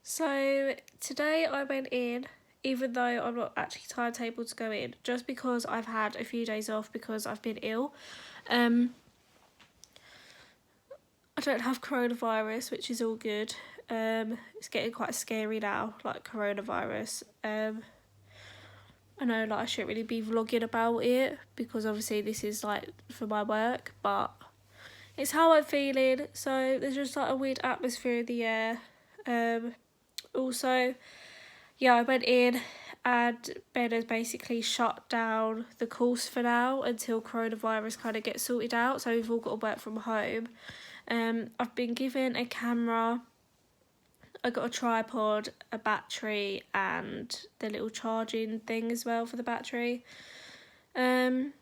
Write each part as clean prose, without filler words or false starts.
So today I went in, even though I'm not actually timetabled to go in, just because I've had a few days off because I've been ill. I don't have coronavirus, which is all good. It's getting quite scary now, like coronavirus. I know like I shouldn't really be vlogging about it because obviously this is like for my work, but it's how I'm feeling. So there's just like a weird atmosphere in the air. Also, yeah, I went in and Ben has basically shut down the course for now until coronavirus kind of gets sorted out. So we've all got to work from home. I've been given a camera. I got a tripod, a battery, and the little charging thing as well for the battery. The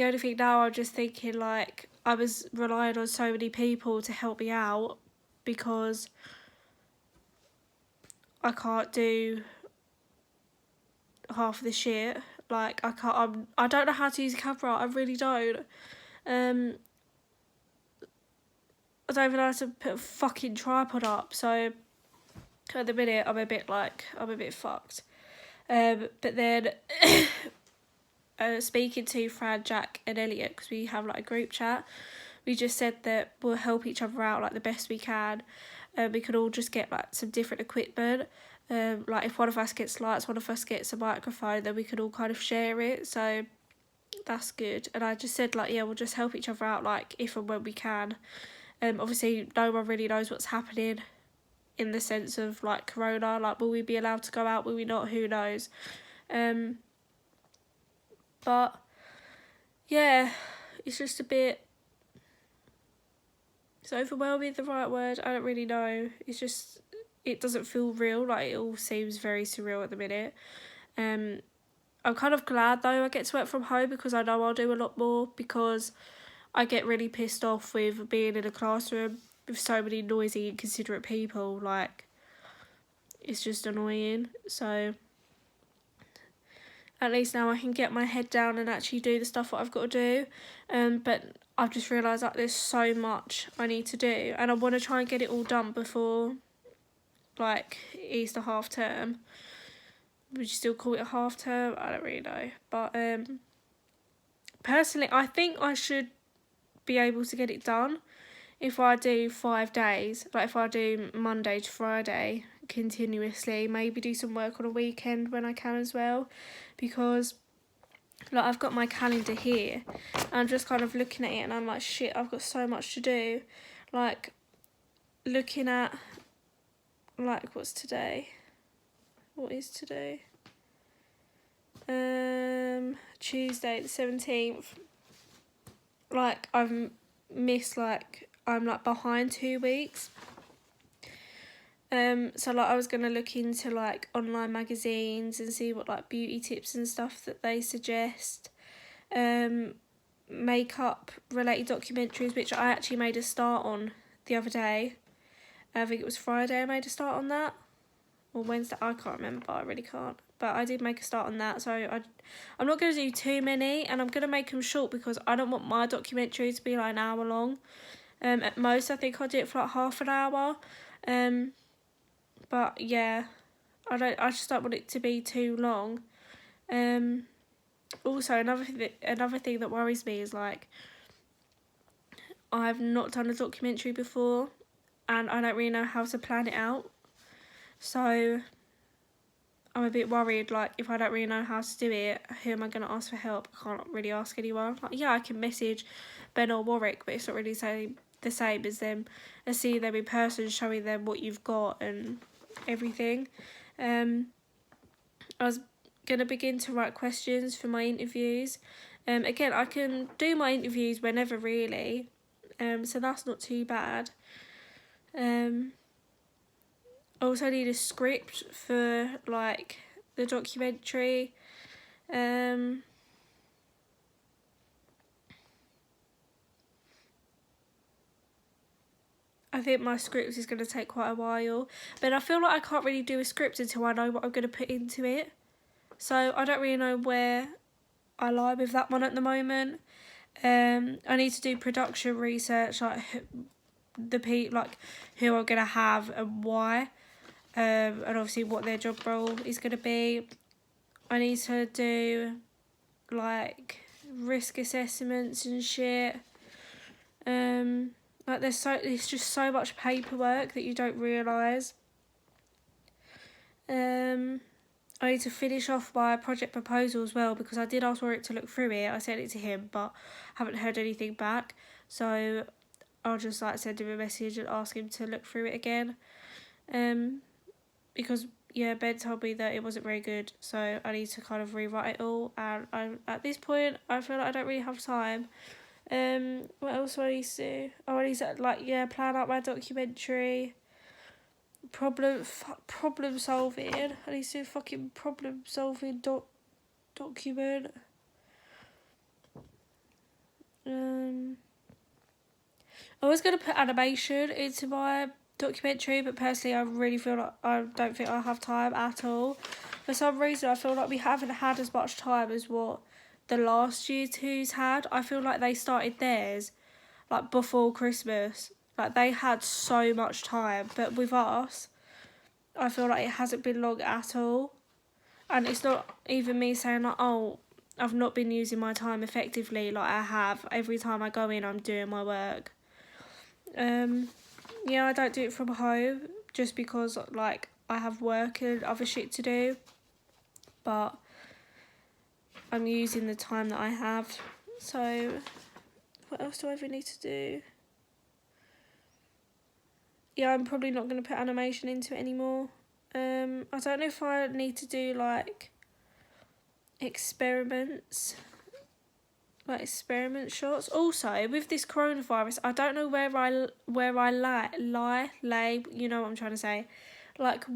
only thing now I'm just thinking like I was relying on so many people to help me out because I can't do half of the shit. Like I don't know how to use a camera. I really don't. I don't even know how to put a fucking tripod up. So at the minute I'm a bit fucked. But then speaking to Fran, Jack, and Elliot because we have like a group chat. We just said that we'll help each other out like the best we can. We could all just get like some different equipment. Like if one of us gets lights, one of us gets a microphone, then we could all kind of share it. So that's good. And I just said like, yeah, we'll just help each other out like if and when we can. Obviously no one really knows what's happening in the sense of like corona. Like will we be allowed to go out? Will we not? Who knows? But yeah, it's just a bit. Is overwhelming the right word? I don't really know. It's just, it doesn't feel real. Like, it all seems very surreal at the minute. I'm kind of glad, though, I get to work from home because I know I'll do a lot more because I get really pissed off with being in a classroom with so many noisy, inconsiderate people. Like, it's just annoying. So at least now I can get my head down and actually do the stuff that I've got to do. But I've just realised that there's so much I need to do and I want to try and get it all done before like Easter half term. Would you still call it a half term? I don't really know. But personally I think I should be able to get it done if I do 5 days. Like if I do Monday to Friday continuously, maybe do some work on a weekend when I can as well, because like I've got my calendar here and I'm just kind of looking at it and I'm like, shit, I've got so much to do. Like looking at like what's today? What is today? Tuesday the 17th. Like I've missed like I'm like behind 2 weeks. So like I was gonna look into like online magazines and see what like beauty tips and stuff that they suggest. Makeup related documentaries, which I actually made a start on the other day. I think it was Friday I made a start on that. Or Wednesday, I can't remember, I really can't. But I did make a start on that, so I'm not going to do too many, and I'm going to make them short because I don't want my documentary to be like an hour long. At most, I think I'll do it for like half an hour. But yeah, I just don't want it to be too long. Also, another thing that worries me is like I've not done a documentary before, and I don't really know how to plan it out. So I'm a bit worried, like, if I don't really know how to do it, who am I going to ask for help? I can't really ask anyone. Like, yeah, I can message Ben or Warwick, but it's not really the same as seeing them in person, showing them what you've got and everything. I was going to begin to write questions for my interviews. Again, I can do my interviews whenever, really, so that's not too bad. I also need a script for like the documentary. I think my script is going to take quite a while, but I feel like I can't really do a script until I know what I'm going to put into it. So I don't really know where I lie with that one at the moment. I need to do production research, like who I'm going to have and why. and obviously what their job role is going to be. I need to do like risk assessments and shit. Like it's just so much paperwork that you don't realise. I need to finish off my project proposal as well, because I did ask Warwick to look through it. I sent it to him, but haven't heard anything back. So I'll just like send him a message and ask him to look through it again. Because yeah, Ben told me that it wasn't very good, so I need to kind of rewrite it all. And at this point, I feel like I don't really have time. What else do I need to do? Oh, I need to plan out my documentary. Problem solving. I need to do a fucking problem solving document. I was gonna put animation into my documentary, but personally I really feel like I don't think I have time at all. For some reason I feel like we haven't had as much time as what the last year two's had. I feel like they started theirs like before Christmas. Like they had so much time, but with us, I feel like it hasn't been long at all. And it's not even me saying like, oh, I've not been using my time effectively. Like I have. Every time I go in, I'm doing my work. Yeah, I don't do it from home just because like I have work and other shit to do. But I'm using the time that I have. So what else do I even need to do? Yeah, I'm probably not going to put animation into it anymore. I don't know if I need to do like experiments, like experiment shots. Also, with this coronavirus, I don't know where I lay. You know what I'm trying to say? Like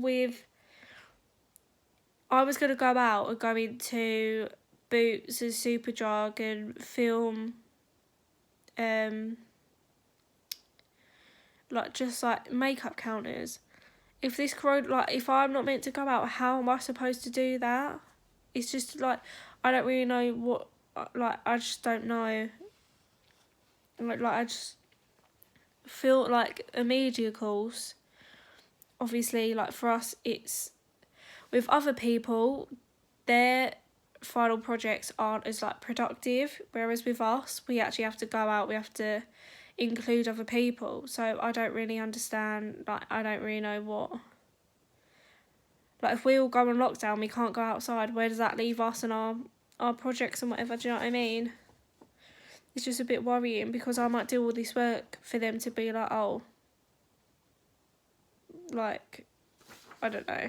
I was gonna go out and go into Boots and Superdrug and film, like makeup counters. If this if I'm not meant to go out, how am I supposed to do that? It's just like I don't really know what. Like I just don't know. Like I just feel like a media course. Obviously, like for us, it's with other people, their final projects aren't as like productive. Whereas with us, we actually have to go out. We have to include other people. So I don't really understand. Like I don't really know what. Like if we all go on lockdown, we can't go outside. Where does that leave us and our projects and whatever? Do you know what I mean? It's just a bit worrying because I might do all this work for them to be like, oh, like, I don't know.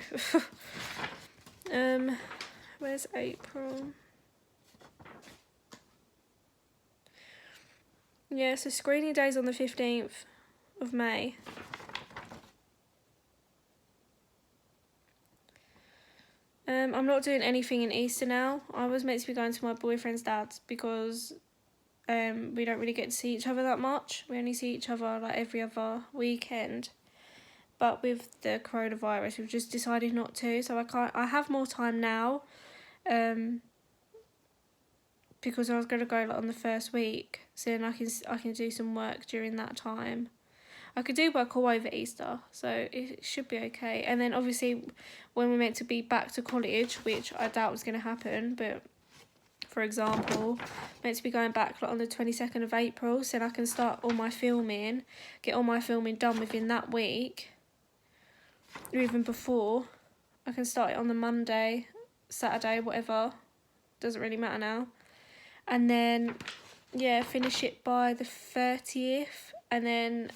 Where's April? Yeah, so screening day's on the 15th of May. I'm not doing anything in Easter now. I was meant to be going to my boyfriend's dad's because we don't really get to see each other that much. We only see each other like every other weekend. But with the coronavirus, we've just decided not to. So I have more time now. Because I was going to go like on the first week. So then I can do some work during that time. I could do work all over Easter, so it should be okay. And then obviously when we're meant to be back to college, which I doubt was going to happen, but for example, meant to be going back like on the 22nd of April, so then I can start all my filming, get all my filming done within that week, or even before. I can start it on the Monday, Saturday, whatever, doesn't really matter now. And then, yeah, finish it by the 30th, and then,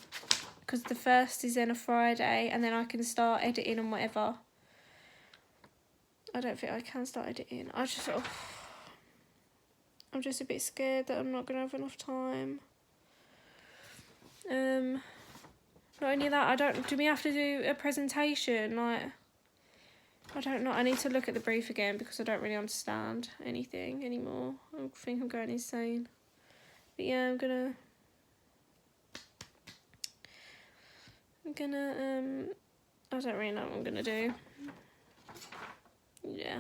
because the 1st is then a Friday, and then I can start editing and whatever. I don't think I can start editing. I'm just a bit scared that I'm not going to have enough time. Not only that, do we have to do a presentation? Like, I don't know. I need to look at the brief again because I don't really understand anything anymore. I think I'm going insane. But yeah, I don't really know what I'm gonna do. Yeah.